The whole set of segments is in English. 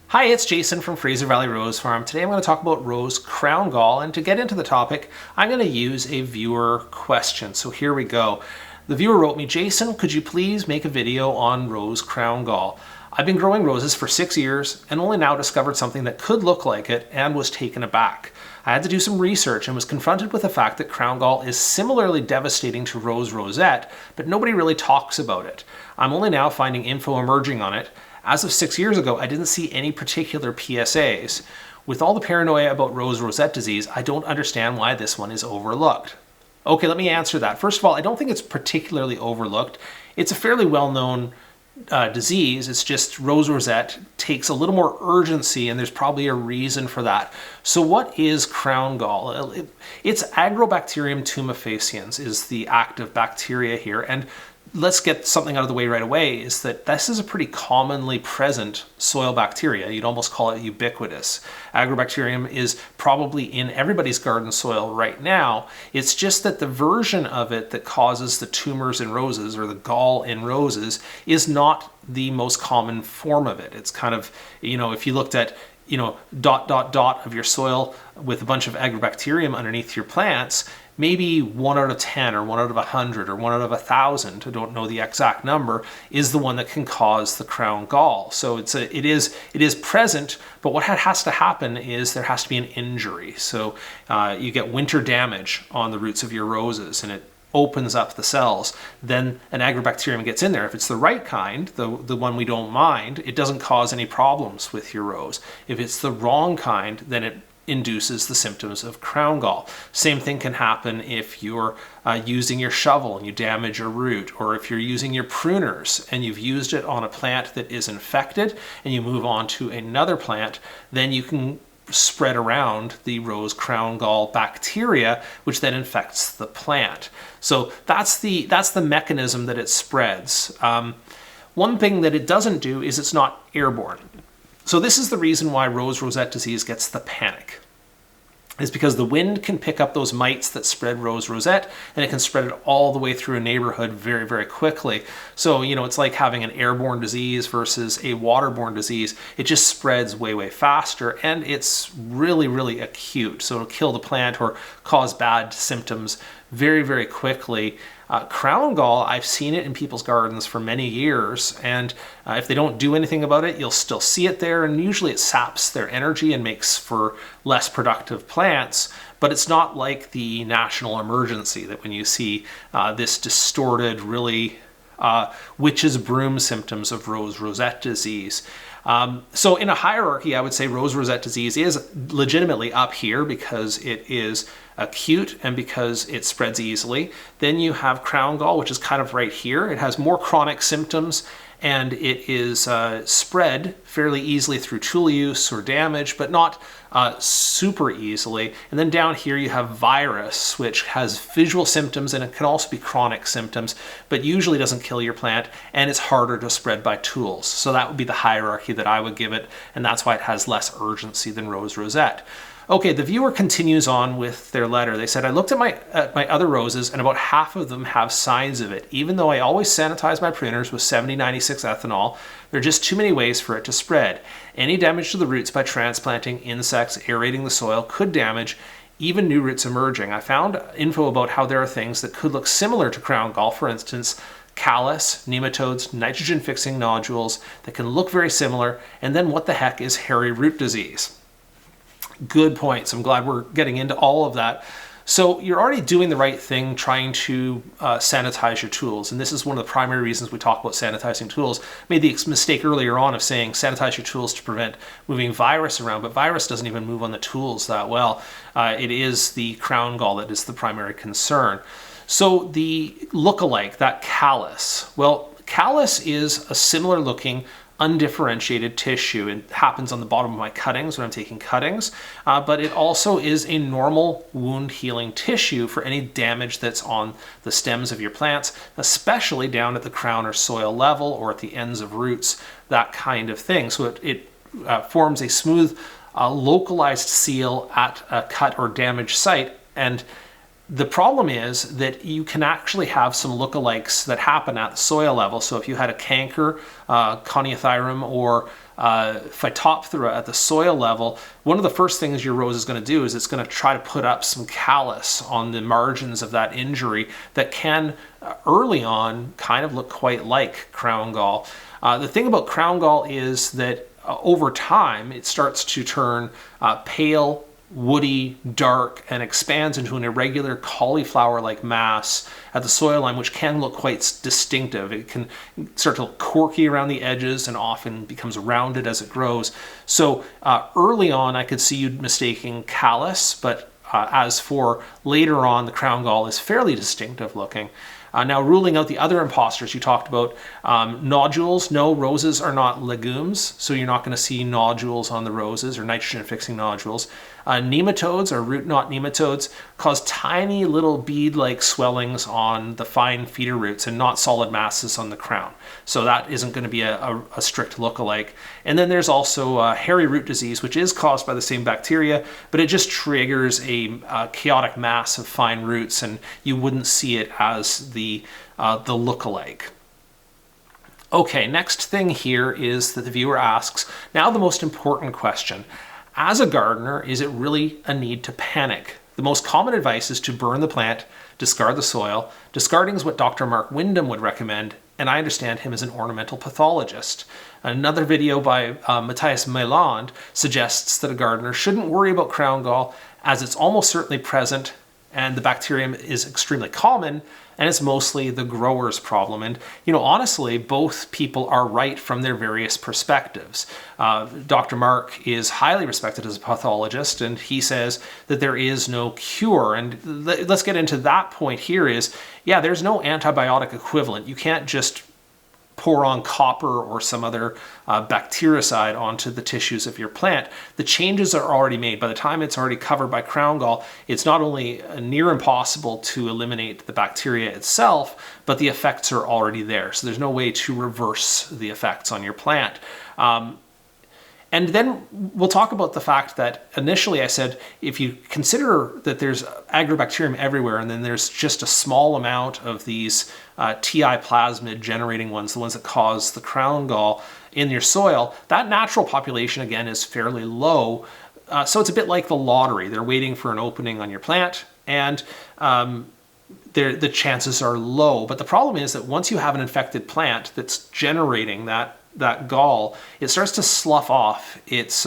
Hi, it's Jason from Fraser Valley Rose Farm. Today I'm going to talk about rose crown gall, and to get into the topic, I'm going to use a viewer question. So here we go. The viewer wrote me, Jason, could you please make a video on rose crown gall? I've been growing roses for 6 years and only now discovered something that could look like it and was taken aback. I had to do some research and was confronted with the fact that crown gall is similarly devastating to rose rosette, but nobody really talks about it. I'm only now finding info emerging on it. As of 6 years ago, I didn't see any particular PSAs. With all the paranoia about Rose Rosette disease, I don't understand why this one is overlooked. Okay, let me answer that. First of all, I don't think it's particularly overlooked. It's a fairly well-known disease. It's just Rose Rosette takes a little more urgency, and there's probably a reason for that. So what is crown gall? It's Agrobacterium tumefaciens is the active bacteria here, and let's get something out of the way right away, is that this is a pretty commonly present soil bacteria. You'd almost call it ubiquitous. Agrobacterium is probably in everybody's garden soil right now. It's just that the version of it that causes the tumors in roses or the gall in roses is not the most common form of it. It's kind of, if you looked at dot of your soil with a bunch of agrobacterium underneath your plants, maybe 1 out of 10 or 1 out of 100 or 1 out of 1,000, I don't know the exact number, is the one that can cause the crown gall. So it is present, but what has to happen is there has to be an injury. So you get winter damage on the roots of your roses and it opens up the cells. Then an agrobacterium gets in there. If it's the right kind, the one we don't mind, it doesn't cause any problems with your rose. If it's the wrong kind, then it induces the symptoms of crown gall. Same thing can happen if you're using your shovel and you damage a root, or if you're using your pruners and you've used it on a plant that is infected and you move on to another plant, then you can spread around the rose crown gall bacteria, which then infects the plant. So that's the mechanism that it spreads. One thing that it doesn't do is it's not airborne. So this is the reason why Rose Rosette disease gets the panic. Is because the wind can pick up those mites that spread Rose Rosette, and it can spread it all the way through a neighborhood very, very quickly. So, it's like having an airborne disease versus a waterborne disease. It just spreads way, way faster, and it's really, really acute. So it'll kill the plant or cause bad symptoms very, very quickly. Crown gall, I've seen it in people's gardens for many years, and if they don't do anything about it, you'll still see it there, and usually it saps their energy and makes for less productive plants. But it's not like the national emergency that when you see this distorted, really witch's broom symptoms of Rose Rosette disease. So in a hierarchy, I would say Rose Rosette disease is legitimately up here because it is acute and because it spreads easily. Then you have crown gall, which is kind of right here. It has more chronic symptoms and it is spread fairly easily through tool use or damage, but not super easily. And then down here you have virus, which has visual symptoms and it can also be chronic symptoms, but usually doesn't kill your plant and it's harder to spread by tools. So that would be the hierarchy that I would give it, and that's why it has less urgency than Rose Rosette. Okay, the viewer continues on with their letter. They said, I looked at my other roses and about half of them have signs of it. Even though I always sanitize my pruners with 70-96 ethanol, there are just too many ways for it to spread. Any damage to the roots by transplanting, insects, aerating the soil could damage even new roots emerging. I found info about how there are things that could look similar to crown gall, for instance, callus, nematodes, nitrogen-fixing nodules that can look very similar, and then what the heck is hairy root disease? Good points. I'm glad we're getting into all of that. So you're already doing the right thing trying to sanitize your tools. And this is one of the primary reasons we talk about sanitizing tools. Made the mistake earlier on of saying sanitize your tools to prevent moving virus around, but virus doesn't even move on the tools that well. It is the crown gall that is the primary concern. So the look-alike, that callus. Well, callus is a similar looking undifferentiated tissue. It happens on the bottom of my cuttings when I'm taking cuttings, but it also is a normal wound healing tissue for any damage that's on the stems of your plants, especially down at the crown or soil level or at the ends of roots, that kind of thing. So it forms a smooth, localized seal at a cut or damaged site, and The problem is that you can actually have some lookalikes that happen at the soil level. So if you had a canker, Coniotherium, or Phytophthora at the soil level, one of the first things your rose is going to do is it's going to try to put up some callus on the margins of that injury that can, early on, kind of look quite like crown gall. The thing about crown gall is that over time it starts to turn pale, woody, dark, and expands into an irregular cauliflower-like mass at the soil line, which can look quite distinctive. It can start to look corky around the edges and often becomes rounded as it grows. So early on, I could see you mistaking callus, but as for later on, the crown gall is fairly distinctive looking. Now, ruling out the other imposters you talked about, nodules. No, roses are not legumes, so you're not going to see nodules on the roses or nitrogen-fixing nodules. Nematodes, or root knot nematodes, cause tiny little bead-like swellings on the fine feeder roots and not solid masses on the crown. So that isn't going to be a strict lookalike. And then there's also hairy root disease, which is caused by the same bacteria, but it just triggers a chaotic mass of fine roots, and you wouldn't see it as the lookalike. Okay, next thing here is that the viewer asks, now the most important question. As a gardener, is it really a need to panic? The most common advice is to burn the plant, discard the soil. Discarding is what Dr. Mark Wyndham would recommend, and I understand him as an ornamental pathologist. Another video by Matthias Mailand suggests that a gardener shouldn't worry about crown gall as it's almost certainly present and the bacterium is extremely common, and it's mostly the grower's problem. And, you know, honestly, both people are right from their various perspectives. Dr. Mark is highly respected as a pathologist, and he says that there is no cure. And let's get into that point here is, yeah, there's no antibiotic equivalent. You can't just pour on copper or some other bactericide onto the tissues of your plant. The changes are already made. By the time it's already covered by crown gall, it's not only near impossible to eliminate the bacteria itself, but the effects are already there. So there's no way to reverse the effects on your plant. And then we'll talk about the fact that initially I said, if you consider that there's Agrobacterium everywhere and then there's just a small amount of these TI plasmid generating ones, the ones that cause the crown gall in your soil, that natural population again is fairly low. So it's a bit like the lottery. They're waiting for an opening on your plant, and the chances are low. But the problem is that once you have an infected plant that's generating that gall, it starts to slough off its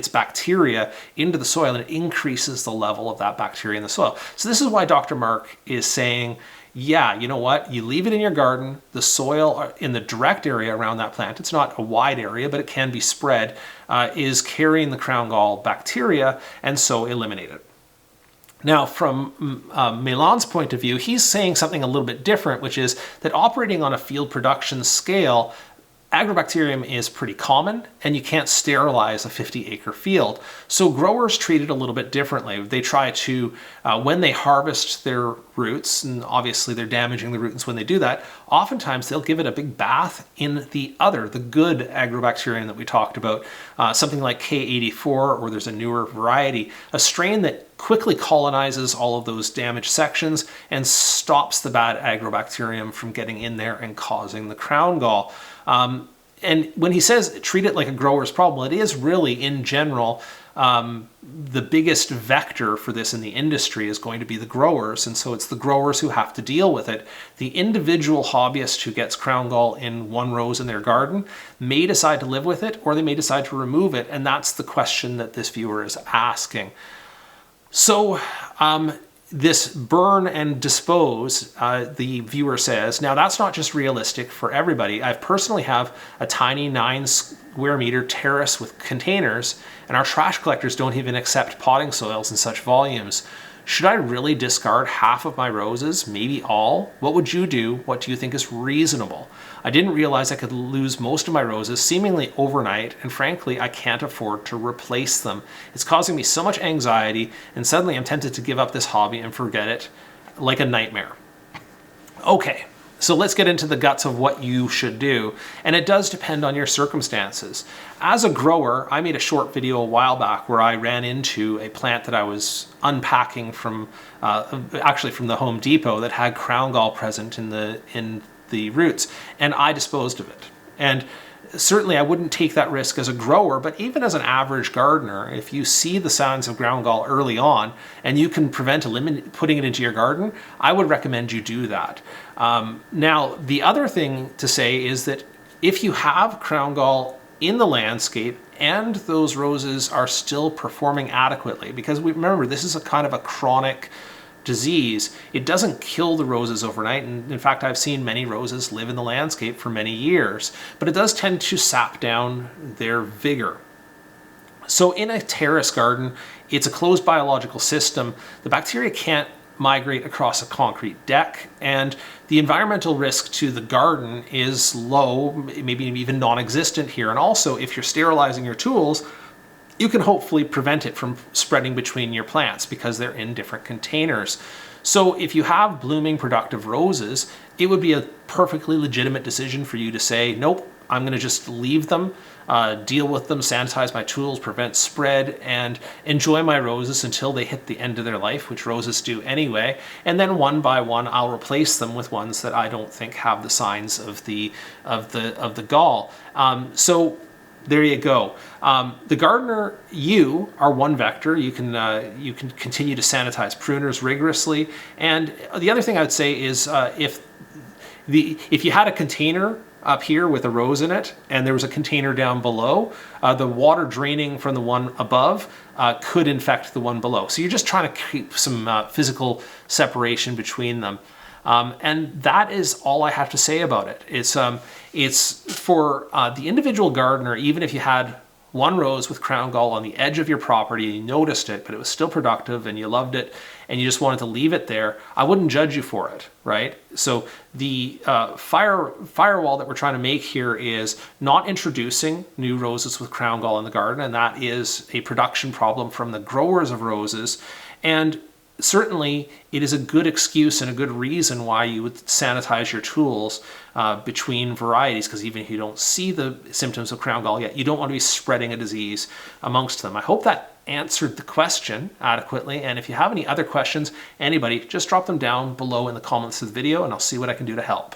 bacteria into the soil, and it increases the level of that bacteria in the soil. So this is why Dr. Mark is saying, yeah, you know what? You leave it in your garden, the soil in the direct area around that plant, it's not a wide area, but it can be spread, is carrying the crown gall bacteria, and so eliminate it. Now, from Mailand's point of view, he's saying something a little bit different, which is that operating on a field production scale, Agrobacterium is pretty common, and you can't sterilize a 50-acre field. So growers treat it a little bit differently. They try to, when they harvest their roots, and obviously they're damaging the roots when they do that, oftentimes they'll give it a big bath in the good Agrobacterium that we talked about, something like K84, or there's a newer variety, a strain that quickly colonizes all of those damaged sections and stops the bad Agrobacterium from getting in there and causing the crown gall. And when he says treat it like a grower's problem, it is really, in general, the biggest vector for this in the industry is going to be the growers, and so it's the growers who have to deal with it. The individual hobbyist who gets crown gall in one rose in their garden may decide to live with it, or they may decide to remove it, and that's the question that this viewer is asking. So this burn and dispose, the viewer says, now that's not just realistic for everybody. I personally have a tiny 9 square meter terrace with containers, and our trash collectors don't even accept potting soils in such volumes. Should I really discard half of my roses, maybe all? What would you do? What do you think is reasonable? I didn't realize I could lose most of my roses seemingly overnight, and frankly, I can't afford to replace them. It's causing me so much anxiety, and suddenly I'm tempted to give up this hobby and forget it like a nightmare. Okay, So let's get into the guts of what you should do. And it does depend on your circumstances. As a grower, I made a short video a while back where I ran into a plant that I was unpacking from, actually from the Home Depot, that had crown gall present in the roots, and I disposed of it. And certainly I wouldn't take that risk as a grower, but even as an average gardener, if you see the signs of ground gall early on and you can prevent putting it into your garden, I would recommend you do that. Now, the other thing to say is that if you have crown gall in the landscape and those roses are still performing adequately, because remember, this is a kind of a chronic disease, it doesn't kill the roses overnight. And in fact, I've seen many roses live in the landscape for many years, but it does tend to sap down their vigor. So in a terrace garden, it's a closed biological system. The bacteria can't migrate across a concrete deck, and the environmental risk to the garden is low, maybe even non-existent here. And also, if you're sterilizing your tools, you can hopefully prevent it from spreading between your plants because they're in different containers. So if you have blooming productive roses, it would be a perfectly legitimate decision for you to say, nope, I'm going to just leave them, deal with them, sanitize my tools, prevent spread, and enjoy my roses until they hit the end of their life, which roses do anyway. And then one by one, I'll replace them with ones that I don't think have the signs of the gall. So there you go. The gardener, you are one vector. You can continue to sanitize pruners rigorously. And the other thing I would say is if you had a container up here with a rose in it and there was a container down below, the water draining from the one above could infect the one below. So you're just trying to keep some physical separation between them. And that is all I have to say about it. It's for the individual gardener, even if you had one rose with crown gall on the edge of your property and you noticed it, but it was still productive and you loved it and you just wanted to leave it there, I wouldn't judge you for it, right? So the firewall that we're trying to make here is not introducing new roses with crown gall in the garden, and that is a production problem from the growers of roses. And certainly, it is a good excuse and a good reason why you would sanitize your tools between varieties, because even if you don't see the symptoms of crown gall yet, you don't want to be spreading a disease amongst them. I hope that answered the question adequately, and if you have any other questions, anybody, just drop them down below in the comments of the video and I'll see what I can do to help.